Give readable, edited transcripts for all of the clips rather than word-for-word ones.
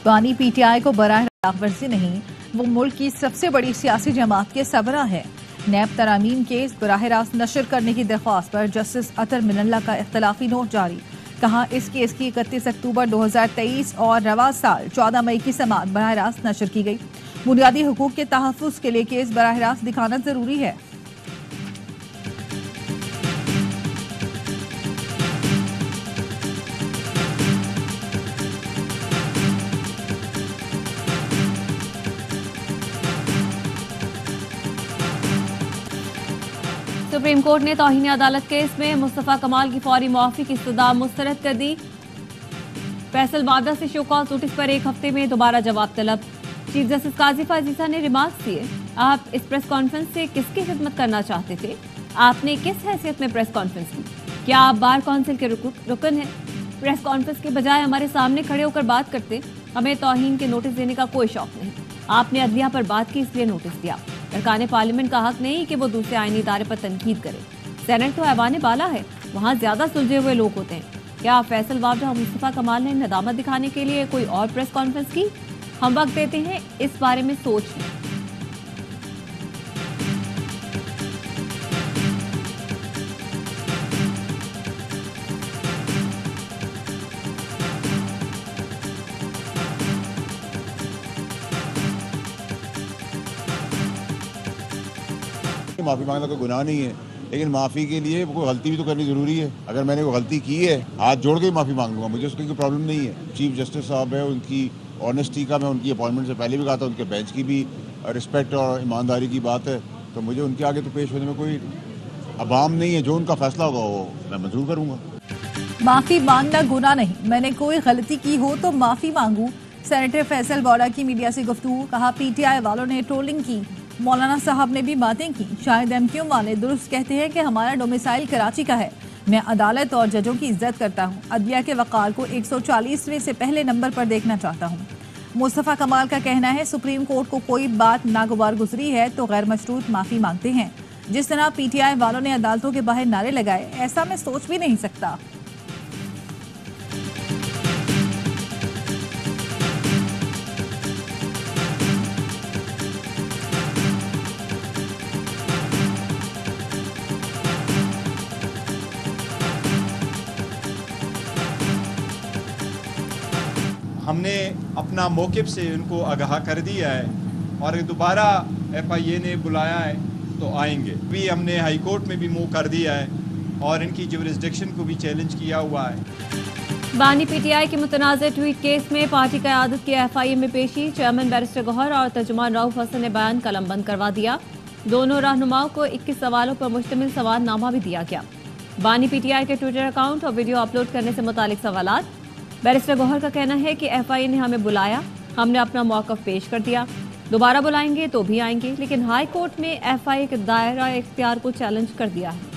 बानी पीटीआई को बराह रास्त वर्जी नहीं, वो मुल्क की सबसे बड़ी सियासी जमात के सरबराह है। नैब तरामीम केस बराह रास्त नशर करने की दरख्वास्त पर जस्टिस अतर मिनल्ला का इख्तलाफी नोट जारी। कहा इस केस की 31 अक्टूबर 2023 और रवा साल 14 मई की समाअत बराह रास्त नशर की गई। बुनियादी हुकूक के तहफ़्फ़ुज़ के लिए केस बराह रास्त दिखाना जरूरी है। सुप्रीम कोर्ट ने तौहीन अदालत केस में मुस्तफा कमाल की फौरी मुआफी की इस्तदा मुस्तरद कर दी। फैसल वादा से शो कॉज नोटिस पर एक हफ्ते में दोबारा जवाब तलब। चीफ जस्टिस काजिफ अजीजा ने रिमार्क्स दिए, आप इस प्रेस कॉन्फ्रेंस से किसकी खिदमत करना चाहते थे? आपने किस हैसियत में प्रेस कॉन्फ्रेंस की? क्या आप बार काउंसिल के रुकन हैं? प्रेस कॉन्फ्रेंस के बजाय हमारे सामने खड़े होकर बात करते। हमें तौहीन के नोटिस देने का कोई शौक नहीं। आपने अदलिया पर बात की इसलिए नोटिस दिया। अरकान पार्लियामेंट का हक नहीं कि वो दूसरे आईनी इदारे पर तनकीद करे। सेनेट तो ऐवान बाला है, वहाँ ज्यादा सुलझे हुए लोग होते हैं। क्या फैसल वादा और मुस्तफा कमाल ने नदामत दिखाने के लिए कोई और प्रेस कॉन्फ्रेंस की? हम वक्त देते हैं इस बारे में सोच लें। माफी मांगना कोई गुनाह नहीं है, लेकिन माफी के लिए कोई गलती भी तो करनी जरूरी है। अगर मैंने कोई गलती की है, हाथ जोड़ के माफी मांग लूंगा, मुझे उसकी कोई प्रॉब्लम नहीं है। चीफ जस्टिस साहब है, उनकी ऑनेस्टी का मैं उनकी अपॉइंटमेंट से पहले भी कहा था, उनके बेंच की भी रिस्पेक्ट और ईमानदारी की बात है, तो मुझे उनके आगे तो पेश होने में कोई अबाम नहीं है। जो उनका फैसला होगा वो मैं मंजूर करूंगा। माफी मांगना गुनाह नहीं, मैंने कोई गलती की हो तो माफी मांगू। सेनेटर फैसल वाडा की मीडिया से गुफ्तगू। कहा पीटीआई वालों ने ट्रोलिंग की, मौलाना साहब ने भी बातें की। शायद एमक्यू वाले दुरुस्त कहते हैं कि हमारा डोमिसाइल कराची का है। मैं अदालत और जजों की इज्जत करता हूँ। अदलिया के वक़ार को 140वें से पहले नंबर पर देखना चाहता हूँ। मुस्तफा कमाल का कहना है सुप्रीम कोर्ट को कोई बात नागवार गुजरी है तो गैर मशरूत माफी मांगते हैं। जिस तरह पीटीआई वालों ने अदालतों के बाहर नारे लगाए, ऐसा मैं सोच भी नहीं सकता। हमने अपना मौक़िफ़ से उनको आगाह कर दिया है और दोबारा FIA ने बुलाया है तो आएंगे। भी हमने हाई कोर्ट में भी मूव कर दिया है और इनकी जुरिस्डिक्शन को भी चैलेंज किया हुआ है। बानी पीटीआई के मुतनाज़ ट्वीट केस में पार्टी क़यादत की FIA में पेशी। चेयरमैन बैरिस्टर गौहर और तर्जुमान रऊफ हसन ने बयान कलमबंद करवा दिया। दोनों रहनुमाओं को 21 सवालों पर मुश्तमिल सवालनामा भी दिया गया। बानी पीटीआई के ट्विटर अकाउंट और वीडियो अपलोड करने से मुतालिक सवालात। बैरिस्टर गौहर का कहना है कि FIA ने हमें बुलाया, हमने अपना मौक़िफ़ पेश कर दिया, दोबारा बुलाएंगे तो भी आएंगे, लेकिन हाई कोर्ट ने FIA के दायरा इख्तियार को चैलेंज कर दिया है।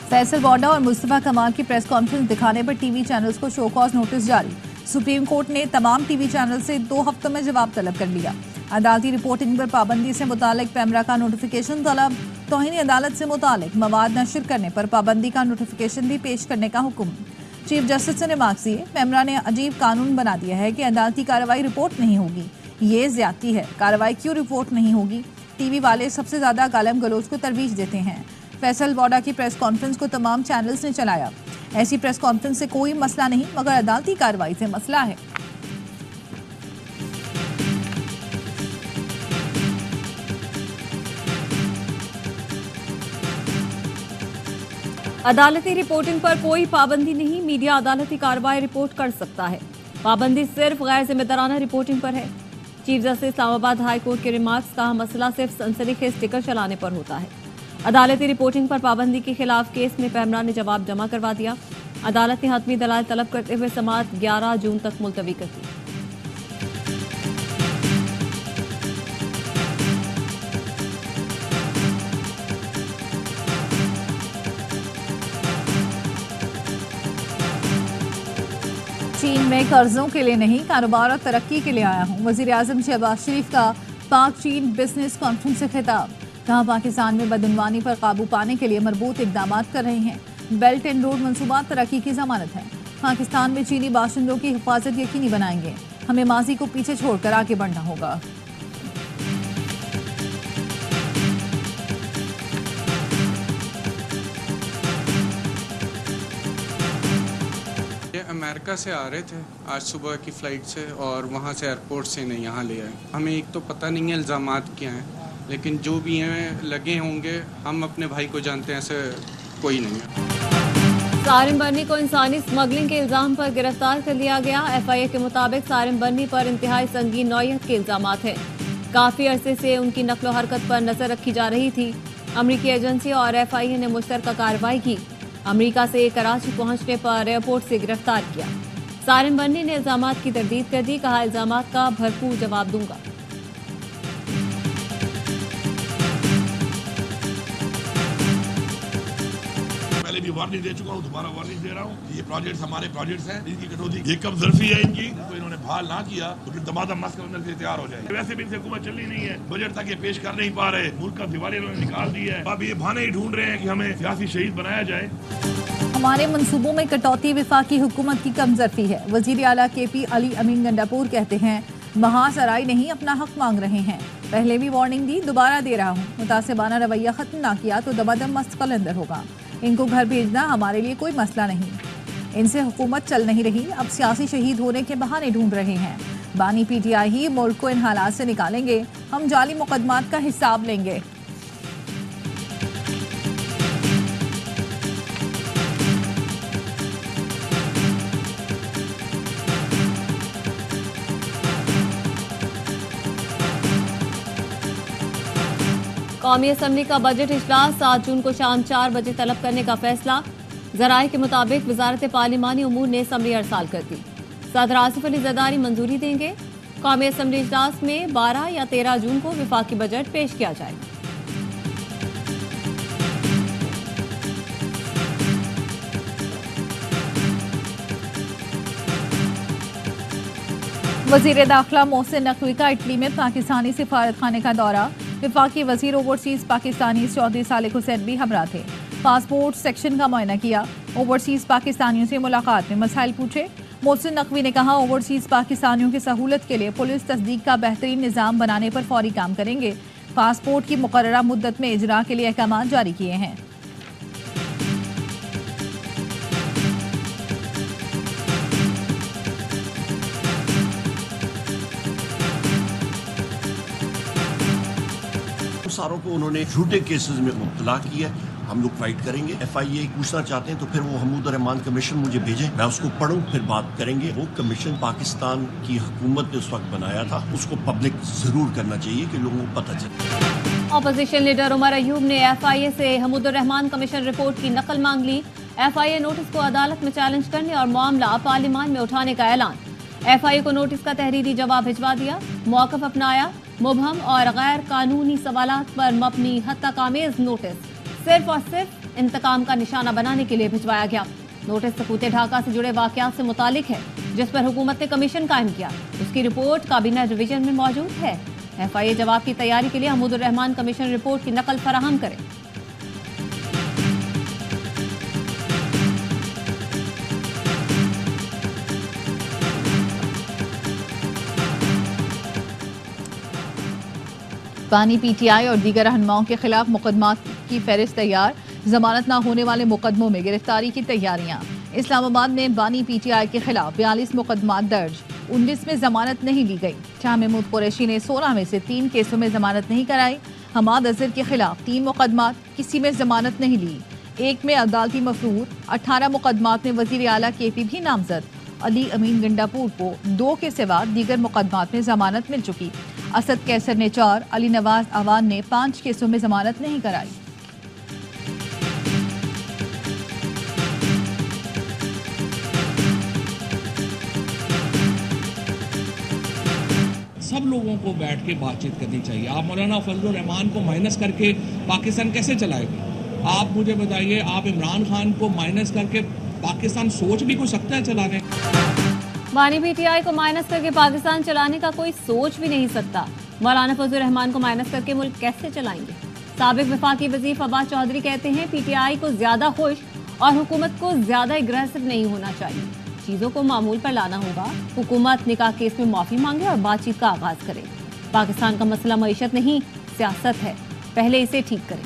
फैसल वाडा और मुस्तफा कमाल की प्रेस कॉन्फ्रेंस दिखाने पर टीवी चैनल्स को शो कॉज नोटिस जारी। सुप्रीम कोर्ट ने तमाम टीवी चैनल से 2 हफ्तों में जवाब तलब कर लिया। अदालती रिपोर्टिंग पर पाबंदी से मुतालिक पैमरा का नोटिफिकेशन तलब। तौहीन अदालत से मुतालिक मवाद नशर करने पर पाबंदी का नोटिफिकेशन भी पेश करने का हुक्म। चीफ जस्टिस ने रिमार्क्स दिए, पैमरा ने अजीब कानून बना दिया है कि अदालती कार्रवाई रिपोर्ट नहीं होगी। ये ज्यादती है, कार्रवाई क्यों रिपोर्ट नहीं होगी? टीवी वाले सबसे ज्यादा गालम गलोच को तरवीज देते हैं। फैसल वाडा की प्रेस कॉन्फ्रेंस को तमाम चैनल्स ने चलाया। ऐसी प्रेस कॉन्फ्रेंस से कोई मसला नहीं, मगर अदालती कार्रवाई से मसला है। अदालती रिपोर्टिंग पर कोई पाबंदी नहीं, मीडिया अदालती कार्रवाई रिपोर्ट कर सकता है। पाबंदी सिर्फ गैर जिम्मेदाराना रिपोर्टिंग पर है। Chief justice Islamabad high court के रिमार्क्स का मसला सिर्फ सनसनीखेज स्टिकर चलाने पर होता है। अदालती रिपोर्टिंग पर पाबंदी के खिलाफ केस में पैमरा ने जवाब जमा करवा दिया। अदालत ने हतमी दलाल तलब करते हुए समाअत 11 जून तक मुलतवी कर दी। चीन में कर्जों के लिए नहीं, कारोबार और तरक्की के लिए आया हूँ। वजीर आजम शहबाज शरीफ का पाक चीन बिजनेस कॉन्फ्रेंस से खिताब। कहा पाकिस्तान में बदनवानी पर काबू पाने के लिए मरबूत इकदाम कर रहे हैं। बेल्ट एंड रोड मंसूबा तरक्की की जमानत है। पाकिस्तान में चीनी बाशिंदों की हिफाजत यकीनी बनाएंगे। हमें माजी को पीछे छोड़कर आगे बढ़ना होगा। अमेरिका से आ रहे थे आज सुबह की फ़्लाइट से और वहाँ से एयरपोर्ट से नहीं यहाँ ले आए। हमें एक तो पता नहीं है इल्ज़ामात क्या हैं, लेकिन जो भी हैं लगे होंगे। हम अपने भाई को जानते हैं, ऐसे कोई नहीं है। सारिम बन्नी को इंसानी स्मगलिंग के इल्ज़ाम पर गिरफ्तार कर लिया गया। FIA के मुताबिक सारिम बन्नी पर इंतहाई संगीन नौयत के इल्ज़ामात हैं। काफ़ी अरसे से उनकी नकलो हरकत पर नज़र रखी जा रही थी। अमरीकी एजेंसी और FIA ने मुश्तरका कार्रवाई की। अमेरिका से कराची पहुंचने पर एयरपोर्ट से गिरफ्तार किया। सारिम बन्नी ने इल्जामात की तरदीद कर दी। कहा, इल्जामात का भरपूर जवाब दूंगा। पहले भी वार्निंग दे चुका हूँ, दोबारा वार्निंग दे रहा हूँ। ये प्रोजेक्ट्स हमारे प्रोजेक्ट्स हैं, इनकी कटौती ये कम ज़र्फी है इनकी, तो इन्होंने बहाल ना किया तो फिर दमादम मस्क बनने के लिए तैयार हो जाए। वैसे भी इनसे हुकूमत चलनी नहीं है, बजट तक ये पेश कर नहीं पा रहे, मुल्क का दिवाली इन्होंने निकाल दी है। अब ये बहाने ही ढूंढ रहे हैं कि हमें सियासी शहीद बनाया जाए। हमारे मंसूबों में कटौती वफाकी हुकूमत की कमजोरी है। वजीर आला KP अली अमीन गंडापुर कहते हैं, महासराई नहीं अपना हक मांग रहे हैं। पहले भी वार्निंग दी, दोबारा दे रहा हूँ। मुतासिबाना रवैया खत्म ना किया तो दमादम मस्त कलंदर होगा। इनको घर भेजना हमारे लिए कोई मसला नहीं। इनसे हुकूमत चल नहीं रही, अब सियासी शहीद होने के बहाने ढूंढ रहे हैं। बानी PTI ही मुल्क को इन हालात से निकालेंगे। हम जाली मुकदमात का हिसाब लेंगे। कौमी असम्बली का बजट इजलास 7 जून को शाम 4 बजे तलब करने का फैसला। ज़राए के मुताबिक वजारत पार्लिमानी उमूर ने असम्बली अरसाल कर दी। सदर आसिफ अली ज़रदारी मंजूरी देंगे। कौमी असम्बली इजलास में 12 या 13 जून को विफाकी बजट पेश किया जाएगा। वजीर दाखिला मोहसिन नकवी का इटली में पाकिस्तानी सिफारत खाने का दौरा। विफाकी वजीर ओवरसीज पाकिस्तानी चौधरी सालिक हुसैन भी हमरा थे। पासपोर्ट सेक्शन का मुआयना किया। ओवरसीज पाकिस्तानियों से मुलाकात में मसाइल पूछे। मोहसिन नकवी ने कहा, ओवरसीज पाकिस्तानियों की सहूलत के लिए पुलिस तस्दीक का बेहतरीन निज़ाम बनाने पर फौरी काम करेंगे। पासपोर्ट की मुकर्ररा मुद्दत में इजरा के लिए अहकाम जारी किए हैं। सारों को उन्होंने झूठे केसेस में मुब्तला किया। हम लोग फाइट करेंगे। FIA पूछना चाहते हैं तो फिर वो हमूद रहमान कमीशन मुझे भेजें, मैं उसको पढ़ूं, फिर बात करेंगे। वो कमीशन पाकिस्तान की हुकूमत ने उस वक्त बनाया था, उसको पब्लिक जरूर करना चाहिए कि लोगों को पता चले। ऑपोजिशन लीडर उमर अयूब ने FIA से हमूद रहमान कमीशन रिपोर्ट की नकल मांग ली। FIA नोटिस को अदालत में चैलेंज करने और मामला पार्लियामान में उठाने का ऐलान। FIA को नोटिस का तहरीरी जवाब भिजवा दिया। मौक़िफ़ अपनाया। मुबहम और गैर कानूनी सवालात पर मबनी हत्याकामेज नोटिस सिर्फ और सिर्फ इंतकाम का निशाना बनाने के लिए भिजवाया गया। नोटिस सकूते ढाका से जुड़े वाकयात से मुतालिक है, जिस पर हुकूमत ने कमीशन कायम किया। उसकी रिपोर्ट काबीना रिवीजन में मौजूद है। FIA जवाब की तैयारी के लिए हमूद रहमान कमीशन रिपोर्ट की नकल फराहम करे। बानी PTI और दीगर रहनुमाओं के खिलाफ मुकदमात की फहरिस्त तैयार। जमानत न होने वाले मुकदमों में गिरफ्तारी की तैयारियां। इस्लामाबाद में बानी PTI के खिलाफ 42 मुकदमात दर्ज, 19 में जमानत नहीं ली गई। शाह महमूद कुरैशी ने 16 में से 3 केसों में जमानत नहीं कराई। हमाद अजहर के खिलाफ 3 मुकदमात, किसी में जमानत नहीं ली। एक में अदालती मफरूर। 18 मुकदमात में वजीर आला KP भी नामजद। अली अमीन गंडापुर को 2 के सिवा दीगर मुकदमात में जमानत मिल चुकी। असद कैसर ने 4, अली नवाज आवान ने 5 केसों में जमानत नहीं कराई। सब लोगों को बैठ के बातचीत करनी चाहिए। आप मौलाना फजलुर रहमान को माइनस करके पाकिस्तान कैसे चलाएंगे? आप मुझे बताइए, आप इमरान खान को माइनस करके पाकिस्तान सोच भी कुछ सकता है चलाने? बानी पीटीआई को माइनस करके पाकिस्तान चलाने का कोई सोच भी नहीं सकता। मौलाना फजल रहमान को माइनस करके मुल्क कैसे चलाएंगे? साबिक वफाकी वजीर फवाद चौधरी कहते हैं पीटीआई को ज्यादा खुश और हुकूमत को ज्यादा एग्रेसिव नहीं होना चाहिए। चीजों को मामूल पर लाना होगा। हुकूमत निकाह केस में माफी मांगे और बातचीत का आगाज करे। पाकिस्तान का मसला मईशत नहीं, सियासत है, पहले इसे ठीक करें।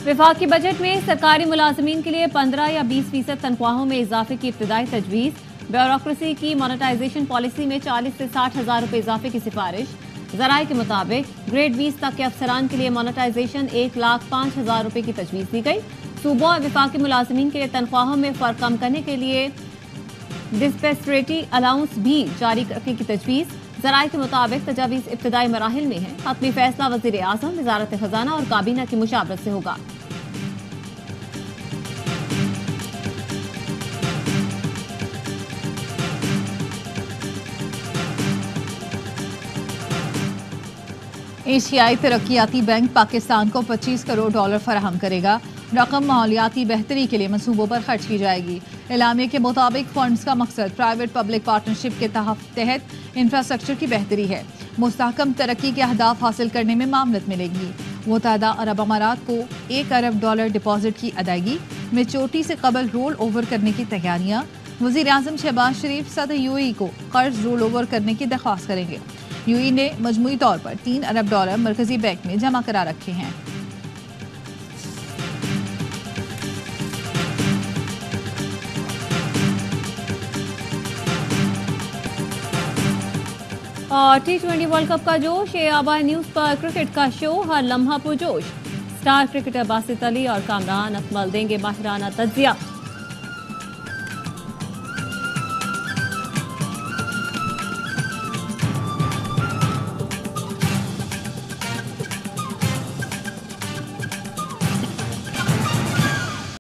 विफाकी बजट में सरकारी मुलाजमीन के लिए 15 या 20% तनख्वाहों में इजाफे की इब्तदाई तजवीज़। ब्यूरोक्रेसी की मोनेटाइजेशन पॉलिसी में 40 से 60 हज़ार रुपये इजाफे की सिफारिश। जराये के मुताबिक ग्रेड 20 तक के अफसरान के लिए मोनेटाइजेशन 1,05,000 रुपये की तजवीज़ दी गई। सूबों और विफाकी मुलाजमीन के लिए तनख्वाहों में फ़र्क कम करने के लिए डिस्पेंसरेटरी अलाउंस भी जारी करने की तजवीज़। जराये के मुताबिक तजावीज़ इब्तदाई मराहिल में है। हतमी फैसला वज़ीर आज़म, वज़ारत खजाना और काबीना की मुशावरत से होगा। एशियाई तरक्याती बैंक पाकिस्तान को $25 करोड़ फराहम करेगा। रकम माहौलियाती बेहतरी के लिए मनसूबों पर खर्च की जाएगी। एलामिया के मुताबिक फंड्स का मकसद प्राइवेट पब्लिक पार्टनरशिप के तहत इंफ्रास्ट्रक्चर की बेहतरी है। मुस्तहकम तरक्की के अहदाफ हासिल करने में मामलत मिलेगी। मुत्तहदा अरब अमारात को $1 अरब डिपॉजिट की अदायगी में चोटी से कबल रोल ओवर करने की तैयारियां। वज़ीर आज़म शहबाज शरीफ सदर यूएई को कर्ज रोल ओवर करने की दरख्वास्त करेंगे। यूएई ने मजमूई तौर पर $3 अरब मरकजी बैंक में जमा करा रखे हैं। और T20 वर्ल्ड कप का जोश, ये आबा न्यूज़ पर क्रिकेट का शो, हर लम्हा पुरजोश। स्टार क्रिकेटर बासित अली और कामरान अकमल देंगे माहिराना तज्जिया।